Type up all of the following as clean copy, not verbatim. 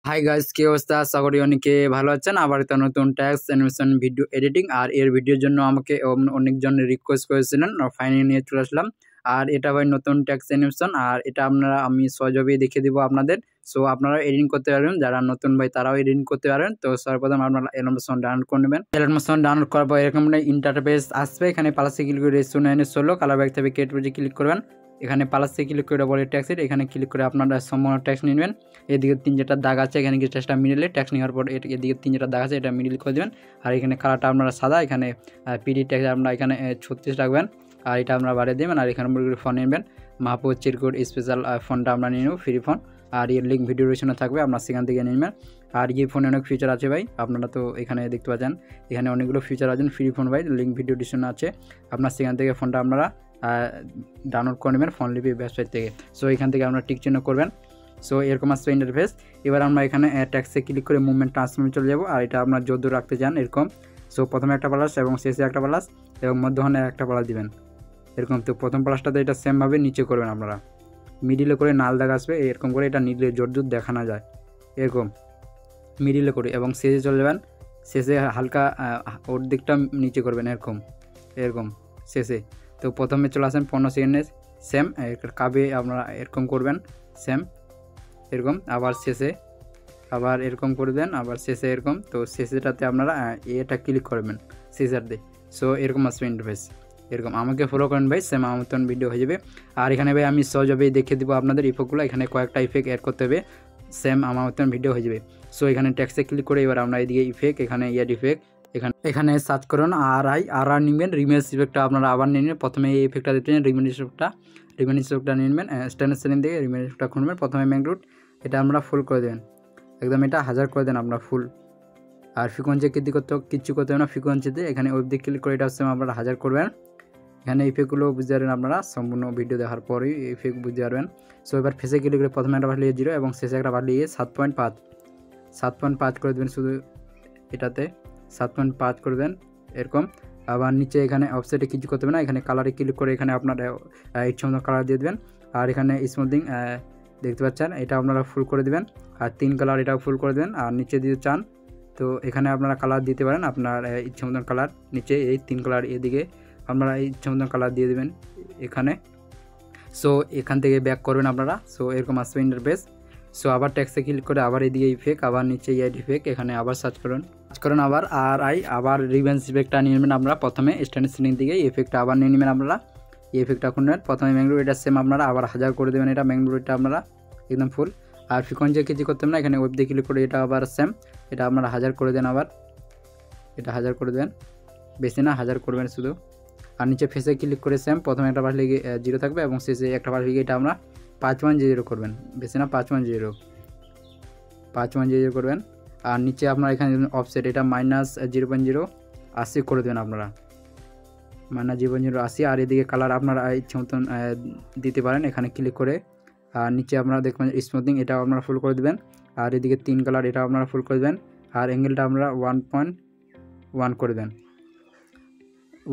Hi guys, কি অবস্থা? আশা করি অনেকে ভালো আছেন। আবার একটা নতুন ট্যাক্স অ্যানিমেশন ভিডিও এডিটিং আর এর ভিডিওর জন্য আমাকে অনেকজন রিকোয়েস্ট করেছিলেন, ফাইনালি নিয়ে চলে আসলাম। আর এটা ভাই নতুন ট্যাক্স অ্যানিমেশন, আর এটা আমি সহজভাবেই দেখিয়ে দিব আপনাদের। সো আপনারা এডিটিং করতে পারবেন, যারা নতুন ভাই তারাও এডিটিং করতে পারবেন। তো সর্বপ্রথম আপনারা অ্যানিমেশন ডাউনলোড করে নেবেন। অ্যানিমেশন ডাউনলোড করার পর এরকম ইন্টারফেস আসবে। এখানে প্লাসে ক্লিক করে রেজিস্ট্রেশন 16 কালার ব্যাগ থেকে ক্রিয়েট পেজে ক্লিক করবেন। এখানে প্লাসে ক্লিক করে বলে ট্যাক্সের এখানে ক্লিক করে আপনারা সম্পূর্ণ ট্যাক্স নিয়ে নেবেন। এদিকে 3 দাগ আছে, এখানে কি ট্যাক্সটা মিডিলে ট্যাক্স নেওয়ার পর এদিকে 3 দাগ আছে, এটা মিডিল করে দেবেন। আর এখানে কালারটা আপনারা সাদা, এখানে পিডি ট্যাক্স আপনারা এখানে 36 রাখবেন। আর এটা আপনারা বাড়িয়ে দেবেন। আর এখানে ফোন নেবেন, মাহফুজ চিরকুট স্পেশাল ফোনটা আমরা নিয়ে নেব, ফ্রি ফোন। আর এর লিঙ্ক ভিডিও ডিসক্রিপশনে থাকবে, আপনার সেখান থেকে নিয়ে নেবেন। আর এই ফোনে অনেক ফিচার আছে ভাই, আপনারা তো এখানে দেখতে পাচ্ছেন, এখানে অনেকগুলো ফিচার আছেন। ফ্রি ফোন ভাই, লিঙ্ক ভিডিও ডিসক্রিপশনে আছে, আপনার সেখান থেকে ফোনটা আপনারা ডাউনলোড করে নেবেন ফোনলিপি ওয়েবসাইট থেকে। সো এখান থেকে আপনারা টিক চিহ্ন করবেন। সো এরকম আসবে ইন্টারফেস। এবার আমরা এখানে ট্যাক্সে ক্লিক করে মুভমেন্ট ট্রান্সফর্মে চলে যাব। আর এটা আপনার যদ্দূর রাখতে চান এরকম। সো প্রথমে একটা প্লাস এবং শেষে একটা প্লাস এবং মধ্যখানে একটা প্লাস দিবেন এরকম। তো প্রথম প্লাসটাতে এটা সেমভাবে নিচে করবেন আপনারা, মিডিলে করে নাল দাগ আসবে এরকম করে, এটা নিলে যদ্দূর দেখানো যায় এরকম মিডিলে করে, এবং শেষে চলে যাবেন। শেষে হালকা ওর দিকটা নিচে করবেন এরকম এরকম শেষে। তো প্রথমে চলে আসেন 15 সেকেন্ডে সেম কাবে আপনারা এরকম করবেন সেম এরকম, আবার শেষে আবার এরকম করবেন, আবার শেষে এরকম। তো শেষেটাতে আপনারা এটা ক্লিক করবেন শেষের দিয়ে। সো এরকম আসবে ইন্টারফেস এরকম। আমাকে ফলো করেন ভাই, সেম আমার মতন ভিডিও হয়ে যাবে। আর এখানে ভাই আমি সহজভাবেই দেখিয়ে দেবো আপনাদের ইফেক্টগুলো। এখানে কয়েকটা ইফেক্ট অ্যাড করতে হবে, সেম আমার মতন ভিডিও হয়ে যাবে। সো এখানে ট্যাক্সে ক্লিক করে এবার আমরা এদিকে ইফেক্ট, এখানে ইয়াড ইফেক্ট, এখানে সার্চ করুন আর নেবেন। রিমেজ ইফেক্টটা আপনারা আবার নিয়ে নেবেন। প্রথমে এই ইফেক্টটা দিতে রিমেজ ইফেক্টটা নিয়ে নেবেন। স্ট্যান্ডার্ড সেটিং থেকে রিমেজ ইফেক্টটা খুলবেন। প্রথমে ম্যাগরুট এটা আমরা ফুল করে দেবেন একদম, এটা 1000 করে দেন আপনারা ফুল। আর ফ্রিকোয়েন্সি কিচ্ছু করতে হবে না ফ্রিকোয়েন্সিতে। এখানে ওয়েব দিয়ে ক্লিক করে এটা হচ্ছে আপনারা 1000 করবেন। এখানে ইফেক্টগুলো বুঝতে পারবেন আপনারা, সম্পূর্ণ ভিডিও দেখার পরেই ইফেক্ট বুঝতে পারবেন। সো এবার ফেসে ক্লিক করে প্রথমে একটা বাড়িয়ে 0 এবং শেষে একটা বাড়িয়ে 7.5 করে দেবেন। শুধু এটাতে 7.5 করে দেন এরকম। আবার নিচে এখানে অফসেটে কিছু করতে হবে না, এখানে কালারে ক্লিক করে এখানে আপনারা ইচ্ছা মতো কালার দিয়ে দেবেন। আর এখানে স্মুথিং দেখতে পাচ্ছেন, এটা আপনারা ফুল করে দেবেন। আর 3 কালার এটাও ফুল করে দেবেন। আর নিচে দিতে চান তো এখানে আপনারা কালার দিতে পারেন, আপনার ইচ্ছা মতন কালার। নিচে এই 3 কালার এদিকে আপনারা ইচ্ছা মতন কালার দিয়ে দেবেন এখানে। সো এখান থেকে ব্যাক করবেন আপনারা। সো এরকম আসবে ইন্টারফেস। সো আবার ট্যাক্সে ক্লিক করে আবার এদিকে ইফেক্ট, আবার নিচে ইয়াড ইফেক্ট, এখানে আবার সার্চ করুন আবার আবার রিভেন্স ইফেক্টটা নিয়ে নেবেন আপনারা। প্রথমে স্ট্যান্ডার্ড সেটিং থেকে ইফেক্টটা আবার নিয়ে নেবেন আপনারা। এই ইফেক্টটা খুলবেন প্রথমে ম্যাঙ্গলোর, এটা সেম আপনারা আবার 1000 করে দেবেন। এটা ম্যাঙ্গলোরটা আপনারা একদম ফুল। আর ফ্রিকোয়েন্সি কিছু করতে হবে না, এখানে ওয়েব দিয়ে ক্লিক করে এটা আবার সেম, এটা আপনারা 1000 করে দেন। আবার এটা 1000 করে দেবেন, বেশি না 1000 করবেন শুধু। আর নিচে ফেসে ক্লিক করে সেম, প্রথমে একটা পাশ লিখে 0 থাকবে এবং শেষে একটা পাশ লিখে এটা আমরা 510 করবেন, বেশি না 510 করবেন। আর নিচে আপনারা এখানে অফসেট এটা -0.0 80 করে দেবেন আপনারা, -0.0 80। আর এদিকে কালার আপনারা ইচ্ছে মতন দিতে পারেন এখানে ক্লিক করে। আর নিচে আপনারা দেখবেন স্মুথিং এটাও আপনারা ফুল করে দেবেন। আর এদিকে 3 কালার এটাও আপনারা ফুল করে দেবেন। আর অ্যাঙ্গেলটা আমরা 1.1 করে দেন,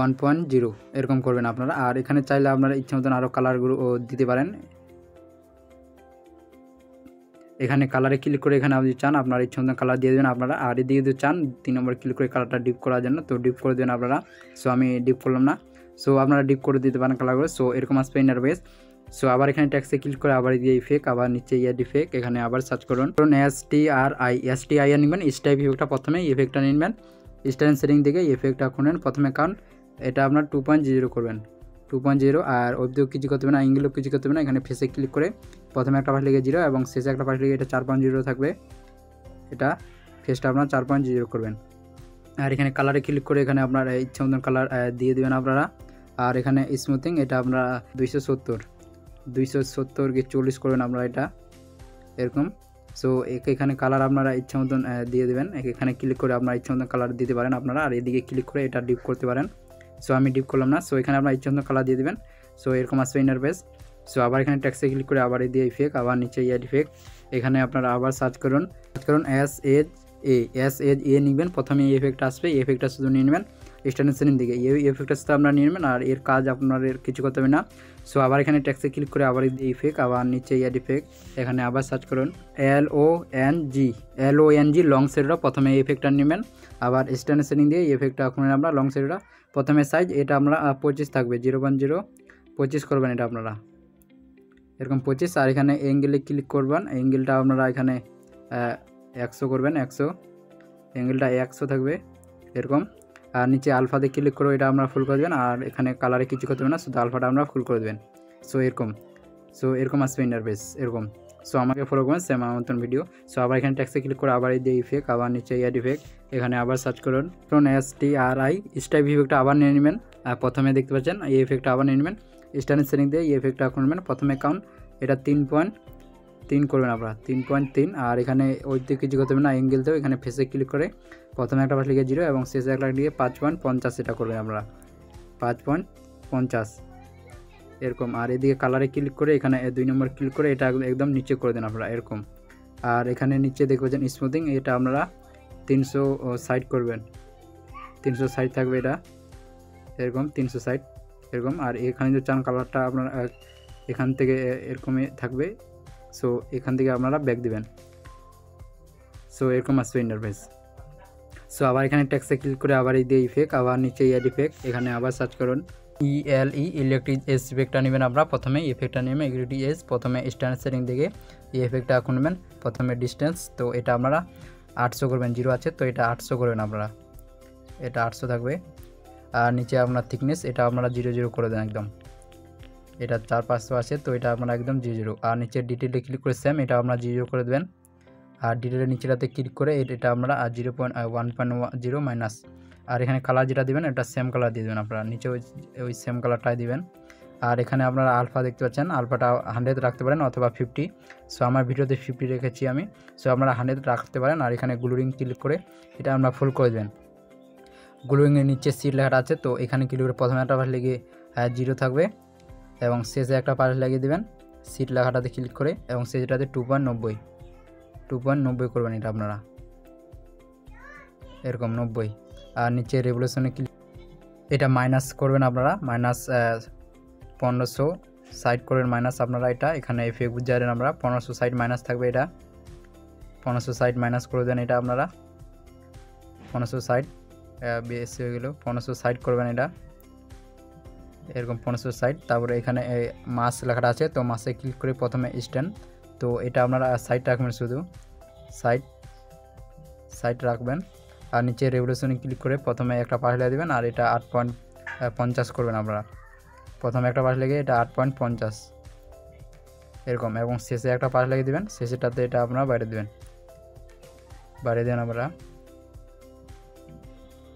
1.0 এরকম করবেন আপনারা। আর এখানে চাইলে আপনারা ইচ্ছে মতন আরও কালারগুলো দিতে পারেন। এখানে কালারে ক্লিক করে এখানে আপনি চান আপনার ইচ্ছে মতন কালার দিয়ে দেবেন আপনারা। আর এদিকে যদি চান 3 নম্বর ক্লিক করে কালারটা ডিপ করার জন্য, তো ডিপ করে দেবেন আপনারা। সো আমি ডিপ করলাম না, সো আপনারা ডিপ করে দিতে পারেন কালারগুলো। সো এরকম আসবে ইন্টারফেস। সো আবার এখানে ট্যাক্সে ক্লিক করে আবার দিয়ে ইফেক্ট, আবার নিচে ইয়াড ইফেক্ট, এখানে আবার সার্চ করুন STRI নেবেন। স্টাইপ ইফেক্টটা প্রথমে ইফেক্টটা নেবেন। স্ট্যান্ডার্ড সেটিং থেকে ইফেক্টটা খুলেন প্রথমে, কারণ এটা আপনার 2.0 করবেন 2.0। আর ওইদিকেও কিছু করতে হবে না, ইংলিশও কিছু করতে হবে না। এখানে ফেসে ক্লিক করে প্রথমে একটা পাশ লিখে 0 এবং শেষে একটা পাশ লিখে এটা 4.0 থাকবে, এটা ফেসটা আপনার 4.0 করবেন। আর এখানে কালারে ক্লিক করে এখানে আপনার ইচ্ছা মতন কালার দিয়ে দেবেন আপনারা। আর এখানে স্মুথিং এটা আপনারা 270 কি 40 করবেন আপনারা, এটা এরকম। সো এখানে কালার আপনারা ইচ্ছা মতন দিয়ে দেবেন। এখানে ক্লিক করে আপনারা ইচ্ছা মতন কালার দিতে পারেন আপনারা। আর এদিকে ক্লিক করে এটা ডিপ করতে পারেন। সো আমি ডিপ করলাম না। সো এখানে আপনার ইচ্ছা মতন কালার দিয়ে দেবেন। সো এরকম আসবে ইন্টারফেস। সো আবার এখানে ট্যাক্সে ক্লিক করে আবার দিয়ে ইফেক্ট, আবার নিচে ইয়াড ইফেক্ট, এখানে আপনারা আবার সার্চ করুন SHA নেবেন। প্রথমে এই ইফেক্টটা আসবে, এই ইফেক্টটা শুধু নিয়ে নেবেন স্ট্যান্ডার্ড সেটিং দিকে এই ইফেক্টটা সাথে আপনারা নিয়ে নেবেন আর এর কাজ আপনাদের কিছু করতে হবে না। সো আবার এখানে টেক্সটে ক্লিক করে আবার এই ইফেক্ট, আবার নিচে অ্যাড ইফেক্ট, এখানে আবার সার্চ করুন LONG লং শেডোটা, প্রথমে এই ইফেক্টটা নেবেন। আবার স্ট্যান্ডার্ড সেটিং দিয়ে এই ইফেক্টটা খুঁজে আমরা লং শেডোটা, প্রথমে সাইজ এটা আমরা 25 থাকবে, 0.0 25 করবেন এটা আপনারা এরকম 25। আর এখানে অ্যাঙ্গেলে ক্লিক করবেন, অ্যাঙ্গেলটা আপনারা এখানে 100 করবেন, 100 অ্যাঙ্গেলটা 100 থাকবে এরকম। আর নিচে আলফাতে ক্লিক করে এটা আমরা ফুল করে দেবেন। আর এখানে কালারে কিছু করতে হবে না, শুধু আলফাটা আমরা ফুল করে দেবেন। সো এরকম আসবে ইন্টারফেস এরকম। সো আমাকে ফলো করবেন সেম আমার মতন ভিডিও। সো আবার এখানে টেক্সটে ক্লিক করে আবার এই যে ইফেক্ট, আবার নিচে অ্যাড ইফেক্ট, এখানে আবার সার্চ করুন STRI স্টাইপ ইফেক্টটা আবার নিয়ে নেবেন। প্রথমে দেখতে পাচ্ছেন এই ইফেক্টটা আবার নিয়ে নেবেন। স্ট্যান্ডার্ড সেটিং দিয়ে এই ইফেক্টটা করবেন, প্রথমে কাউন্ট এটা 3.3 করবেন আপনারা 3.3। আর এখানে ওই দিকে কিছু করতে হবে না, অ্যাঙ্গেলতেও এখানে ফেসে ক্লিক করে প্রথমে একটা পাশ লিখে 0 এবং শেষে একটা লিখে 5.50 এটা করবেন আপনারা 5.50 এরকম। আর এদিকে কালারে ক্লিক করে এখানে 2 নম্বর ক্লিক করে এটা একদম নিচে করে দেন আপনারা এরকম। আর এখানে নিচে দেখবেন স্মুথিং, এটা আপনারা 360 করবেন, 360 থাকবে এটা এরকম 360 এরকম। আর এখানে যে চান কালারটা আপনারা এখান থেকে এরকমই থাকবে। সো এখান থেকে আপনারা ব্যাক দিবেন। সো এরকম আসবে ইন্টারফেস। সো আবার এখানে টেক্সটে ক্লিক করে আবার এই দিয়ে ইফেক্ট, আবার নিচে অ্যাড ইফেক্ট, এখানে আবার সার্চ করুন ইলেকট্রিক এজ ইফেক্টটা নেবেন আপনারা। প্রথমে ইফেক্টটা নেবেন ইলেকট্রিক এজ, প্রথমে স্ট্যান্ডার্ড সেটিং থেকে এই ইফেক্টটা এখন নেবেন। প্রথমে ডিস্টেন্স, তো এটা আপনারা 800 করবেন, 0 আছে তো এটা 800 করবেন আপনারা, এটা 800 থাকবে। আর নিচে আপনার থিকনেস এটা আপনারা 0 করে দেন একদম, এটা 400-500 আছে তো এটা আপনারা একদম 0। আর নিচে ডিটেলে ক্লিক করে সেম এটা আপনারা 0 করে দেবেন। আর ডিটেলের নিচেটাতে ক্লিক করে এটা আপনারা 0.1.0 মাইনাস। আর এখানে কালার যেটা দিবেন এটা সেম কালার দিয়ে দেবেন আপনারা, নিচে ওই সেম কালারটাই দিবেন। আর এখানে আপনারা আলফা দেখতে পাচ্ছেন, আলফাটা 100 রাখতে পারেন অথবা 50। সো আমার ভিডিওতে 50 রেখেছি আমি, সো আপনারা 100 রাখতে পারেন। আর এখানে গ্লুরিং ক্লিক করে এটা আমরা ফুল করে দেবেন। গ্লুরিংয়ের নিচে সিট লেখাটা আছে তো এখানে ক্লিক করে প্রথমে একটা পাশ লিখে 0 থাকবে এবং শেষে একটা পাশ লাগিয়ে দেবেন সিট লেখাটাতে ক্লিক করে এবং শেষটাতে 2.90 করবেন এটা আপনারা এরকম 90। আর নিচে রেভলিউশনে ক্লিক এটা মাইনাস করবেন আপনারা, মাইনাস 1560 করবেন মাইনাস আপনারা এটা এখানে ইফেক্ট বুঝারেন আমরা 1560 মাইনাস থাকবে, এটা 1560 মাইনাস করে দেন এটা আপনারা 1560 বেশি হয়ে গেল 1560 করবেন এটা এরকম 1560। তারপরে এখানে মাস লেখাটা আছে তো মাসে ক্লিক করে প্রথমে স্ট্যান্ড, তো এটা আপনারা সাইড রাখবেন, শুধু সাইড রাখবেন। আর নিচে রেভলিউশনে ক্লিক করে প্রথমে একটা পাশ লাগিয়ে দেবেন আর এটা 8.50 করবেন আপনারা, প্রথমে একটা পাশ লেগে এটা 8.50 এরকম এবং শেষে একটা পাশ লাগিয়ে দেবেন, শেষেটাতে এটা আপনারা বাইরে দেবেন দেন আপনারা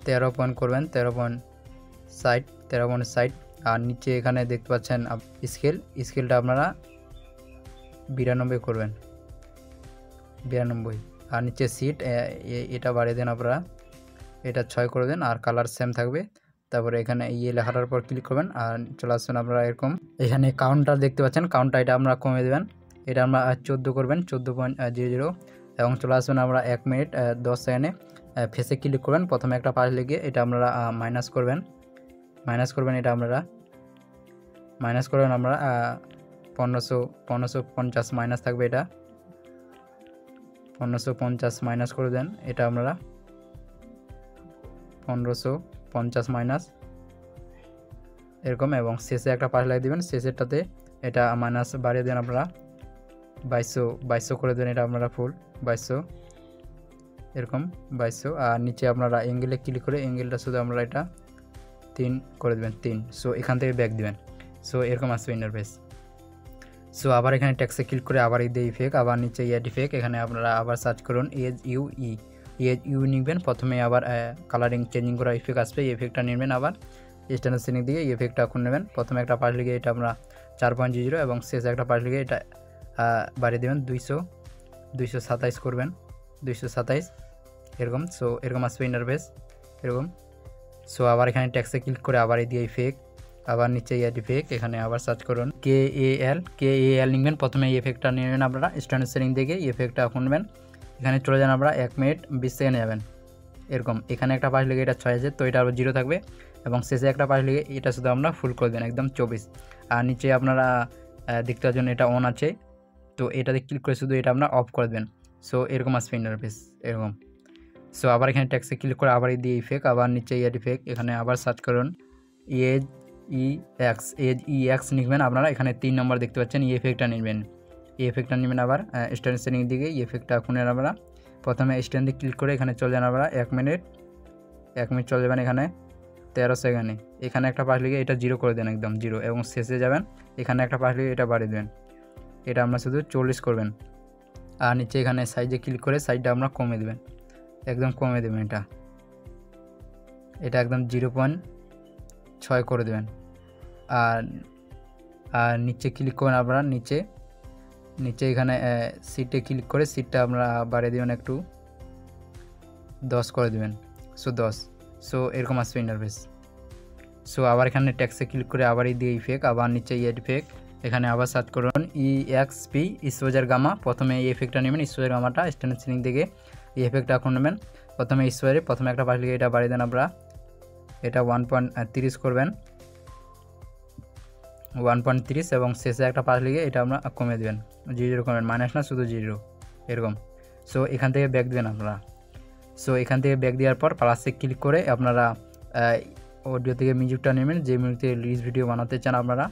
13 পয়েন্ট করবেন 13.60। আর নিচে এখানে দেখতে পাচ্ছেন স্কেলটা আপনারা 92 করবেন 92। আর নিচে সিট এটা বাড়িয়ে দেন আপনারা, এটা 6 করে দেন আর কালার সেম থাকবে। তারপরে এখানে লেখাটার পর ক্লিক করবেন আর চলে আসবেন আপনারা এরকম। এখানে কাউন্টার দেখতে পাচ্ছেন, কাউন্টার এটা আমরা কমে দেবেন, এটা আমরা 14 করবেন 14.00 এবং চলে আসবেন আমরা 1 মিনিট 10 সেকেন্ডে। ফেসে ক্লিক করবেন, প্রথমে একটা পাশ লেগে এটা আপনারা মাইনাস করবেন এটা আপনারা মাইনাস করবেন আমরা 1550 মাইনাস থাকবে, এটা 1550 মাইনাস করে দেন এটা আপনারা 1550 মাইনাস এরকম এবং শেষে একটা পাশ লাগিয়ে দেবেন, শেষেরটাতে এটা মাইনাস বাড়িয়ে দেন আপনারা 2200 করে দেন এটা আপনারা ফুল 2200 এরকম 2200। আর নিচে আপনারা অ্যাঙ্গেলে ক্লিক করে অ্যাঙ্গেলটা শুধু আমরা এটা 3 করে দেবেন 3। সো এখান থেকে ব্যাক দিবেন। সো এরকম আসবে ইন্টারফেস। সো আবার এখানে টেক্সটে ক্লিক করে আবার এই ইফেক্ট, আবার নিচে অ্যাড ইফেক্ট, এখানে আপনারা আবার সার্চ করুন এজ ইউ নিবেন। প্রথমে আবার কালারিং চেঞ্জিং করা ইফেক্ট আসবে, এই ইফেক্টটা নেবেন। আবার স্ট্যান্ডার্ড সেটিং দিয়ে এই ইফেক্টটা এখন নেবেন, প্রথমে একটা পাশ লিখে এটা আমরা 4.00 এবং শেষে একটা পাশ লিখে এটা বাড়িয়ে দেবেন 227 করবেন 227 এরকম। সো এরকম আসবে ইন্টারফেস এরকম। সো আবার এখানে টেক্সটে ক্লিক করে আবার এই দিয়ে ইফেক্ট, আবার নিচে অ্যাড ইফেক্ট, এখানে আবার সার্চ করুন KAL লিখবেন। প্রথমে এই ইফেক্টটা নেবেন আপনারা স্ট্যান্ডার্ড সেটিং থেকে এই ইফেক্টটা এখন নেবেন, এখানে চলে যান আমরা 1 মিনিট 20 সেকেন্ডে যাবেন এরকম এখানে একটা পাশ লেগে এটা 6000, তো এটা আবার 0 থাকবে এবং শেষে একটা পাশ লেগে এটা শুধু আমরা ফুল করে দেবেন একদম 24। আর নিচে আপনারা দেখতে পাচ্ছেন এটা অন আছে, তো এটাতে ক্লিক করে শুধু এটা আপনারা অফ করে দেবেন। সো এরকম আসবে ইন্টারফেস এরকম। সো আবার এখানে ট্যাক্সে ক্লিক করে আবার দিয়ে ইফেক্ট, আবার নিচে ইয়ার ইফেক্ট, এখানে আবার সার্চ করুন এজ EX লিখবেন আপনারা। এখানে 3 নম্বর দেখতে পাচ্ছেন, এই ইফেক্টটা নেবেন, এই ইফেক্টটা নেবেন। আবার স্ট্যান্ড সেটিং দিকে এই ইফেক্টটা খুঁজে আপনারা প্রথমে স্ট্যান্ডে ক্লিক করে এখানে চলে যান আপনারা 1 মিনিট চলে যাবেন এখানে 13 সেকেন্ডে। এখানে একটা পাশ লিখে এটা 0 করে দেন একদম 0 এবং শেষে যাবেন এখানে একটা পাশ লিখে এটা বাড়িয়ে দেবেন, এটা আমরা শুধু 40 করবেন। আর নিচে এখানে সাইজে ক্লিক করে সাইজটা আমরা কমে দেবেন, একদম কমে দেবেন এটা একদম 0.6 করে দেবেন। আর নিচে ক্লিক করবেন আপনারা, নিচে এখানে সিটে ক্লিক করে সিটটা আমরা বাড়িয়ে দেবেন একটু 10 করে দেবেন, সো 10। সো এরকম আসবে ইন্টারফেস। সো আবার এখানে ট্যাক্সে ক্লিক করে আবার দিয়ে ইফেক্ট, আবার নিচে ইফেক্ট, এখানে আবার সার্চ করুন EXP স্পোজার গামা। প্রথমে এই ইফেক্টটা নেবেন স্পোজার গামাটা, স্ট্যান্ড সেটিং থেকে এই ইফেক্টটা এখন নেবেন। প্রথমে স্পোজারে প্রথমে একটা পাশ লিখে এটা বাড়িয়ে দেন আপনারা, এটা 1.30 করবেন 1.30 এবং শেষে একটা পাশ লিখে এটা আমরা কমে দেবেন 0 করবেন, মাইনাস না শুধু 0 এরকম। সো এখান থেকে ব্যাক দেবেন আপনারা। সো এখান থেকে ব্যাক দেওয়ার পর প্লাসে ক্লিক করে আপনারা অডিও থেকে মিউজিকটা নেবেন, যে মিউজিক থেকে রিলস ভিডিও বানাতে চান আপনারা।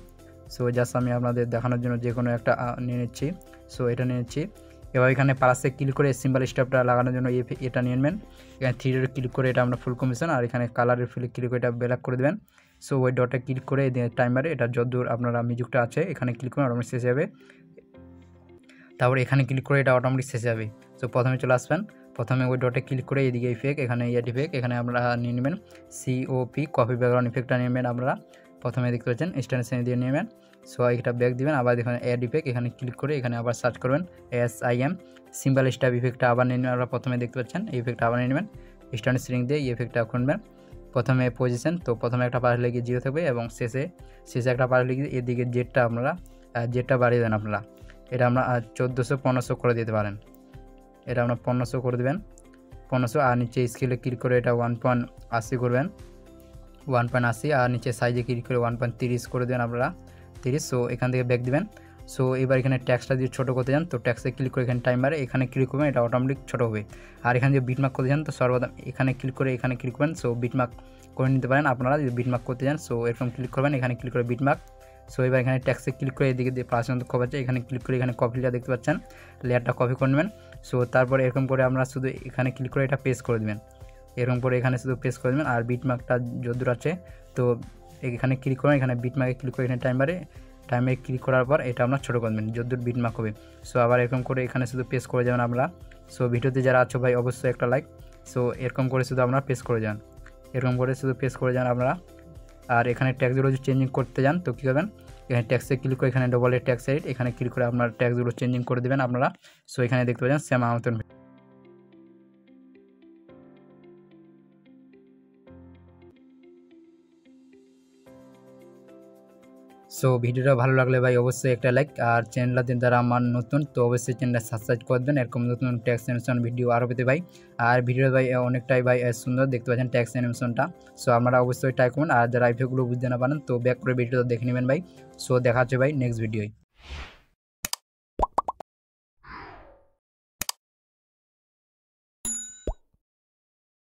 সো জাস্ট আমি আপনাদের দেখানোর জন্য যে কোনো একটা নিয়ে নিচ্ছি। সো এটা নিয়ে নিচ্ছি। এবার এখানে প্লাসে ক্লিক করে সিম্বল স্টপটা লাগানোর জন্য এটা নিয়ে নেবেন। এখানে 3 ক্লিক করে এটা আমরা ফুল কমিশন, আর এখানে কালারের ফিল ক্লিক করে এটা ব্ল্যাক করে দেবেন। সো ওই ডটে ক্লিক করে টাইমারে এটা যতদূর আপনারা মিউজিকটা আছে এখানে ক্লিক করে অটোমেটিক শেষ যাবে। তারপর এখানে ক্লিক করে এটা অটোমেটিক শেষ যাবে। সো প্রথমে চলে আসবেন, প্রথমে ওই ডটে ক্লিক করে এদিকে ইফেক্ট, এখানে ইফেক্ট, এখানে আমরা নিয়ে নেবেন COP কপি ব্যাকগ্রাউন্ড ইফেক্টটা নেবেন আপনারা। প্রথমে দেখতে পাচ্ছেন স্ট্যান্ড দিয়ে নেবেন। সো এটা ব্যাক দিবেন, আবার এখানে অ্যাড ইফেক্ট, এখানে ক্লিক করে এখানে আবার সার্চ করবেন SIM সিম্বল স্টপ ইফেক্টটা আবার নিয়ে নেবেন। আপনারা প্রথমে দেখতে পাচ্ছেন এই ইফেক্টটা আবার নিয়ে নেবেন, স্ট্যান্ড সেটিং দিয়ে এই ইফেক্টটা খুলবেন। প্রথমে পজিশন, তো প্রথমে একটা পাশ লেগে 0 থাকবে এবং শেষে একটা পাশ লেগে এদিকে জেডটা আপনারা জেডটা বাড়িয়ে দেন আপনারা। এটা আমরা 1400-1500 করে দিতে পারেন, এটা আমরা 1500 করে দেবেন 1500। আর নিচে স্কেলে ক্লিক করে এটা 1.80 করবেন 1.80, আর নিচে সাইজে ক্লিক করে 1.30 করে দেবেন আপনারা 30। সো এখান থেকে ব্যাক দিবেন। সো এবার এখানে ট্যাক্সটা যদি ছোটো করতে চান তো ট্যাক্সে ক্লিক করে এখানে টাইমারে এখানে ক্লিক করবেন, এটা অটোমেটিক ছোটো হবে। আর এখানে যদি বিটমার্ক করতে চান তো সর্বদা এখানে ক্লিক করে এখানে ক্লিক করবেন। সো বিটমার্ক করে নিতে পারেন আপনারা যদি বিটমার্ক করতে চান। সো এরকম ক্লিক করবেন, এখানে ক্লিক করে বিটমার্ক। সো এবার এখানে ট্যাক্সে ক্লিক করে এদিকে দিয়ে পার্সেন্ট খবর আছে, এখানে ক্লিক করে এখানে কপিটা দেখতে পাচ্ছেন, লেয়ারটা কপি করে নেবেন। সো তারপরে এরকম করে আমরা শুধু এখানে ক্লিক করে এটা পেস্ট করে দেবেন, এরকম করে এখানে শুধু পেস্ট করে দেবেন। আর বিটমার্কটা যতদূর আছে তো এখানে ক্লিক করবেন, এখানে বিটমার্কে ক্লিক করে এখানে টাইমারে ক্লিক করার পর এটা আমরা ছোটো করবেন যতদূর বিটমার্ক হবে। সো আবার এরকম করে এখানে শুধু পেস্ট করে যাবেন আপনারা। সো ভিডিওতে যারা আছো ভাই অবশ্যই একটা লাইক। সো এরকম করে শুধু আপনারা পেস্ট করে যান, এরকম করে শুধু পেস্ট করে যান আপনারা। আর এখানে ট্যাক্সগুলো যদি চেঞ্জিং করতে যান তো কী করবেন, এখানে ট্যাক্সে ক্লিক করে এখানে ডবল ট্যাক্স এডিট, এখানে ক্লিক করে আপনার ট্যাক্সগুলো চেঞ্জিং করে দেবেন আপনারা। সো এখানে দেখতে পাচ্ছেন সেম মতন। সো ভিডিওটা ভালো লাগলে ভাই অবশ্যই একটা লাইক, আর চ্যানেলটা যারা আমার নতুন তো অবশ্যই চ্যানেলটা সাবস্ক্রাইব করে দেন এরকম নতুন ট্যাক্স অ্যানিমেশন ভিডিও আরও পেতে ভাই। আর ভিডিওটা ভাই অনেকটাই ভাই সুন্দর দেখতে পাচ্ছেন ট্যাক্স অ্যানিমেশনটা। সো আপনারা অবশ্যই ট্রাই করুন, আর যারা ইফেক্টগুলো বুঝতে না পারেন তো ব্যাক করে ভিডিওটা দেখে নেবেন ভাই। সো দেখা হচ্ছে ভাই নেক্সট ভিডিওয়।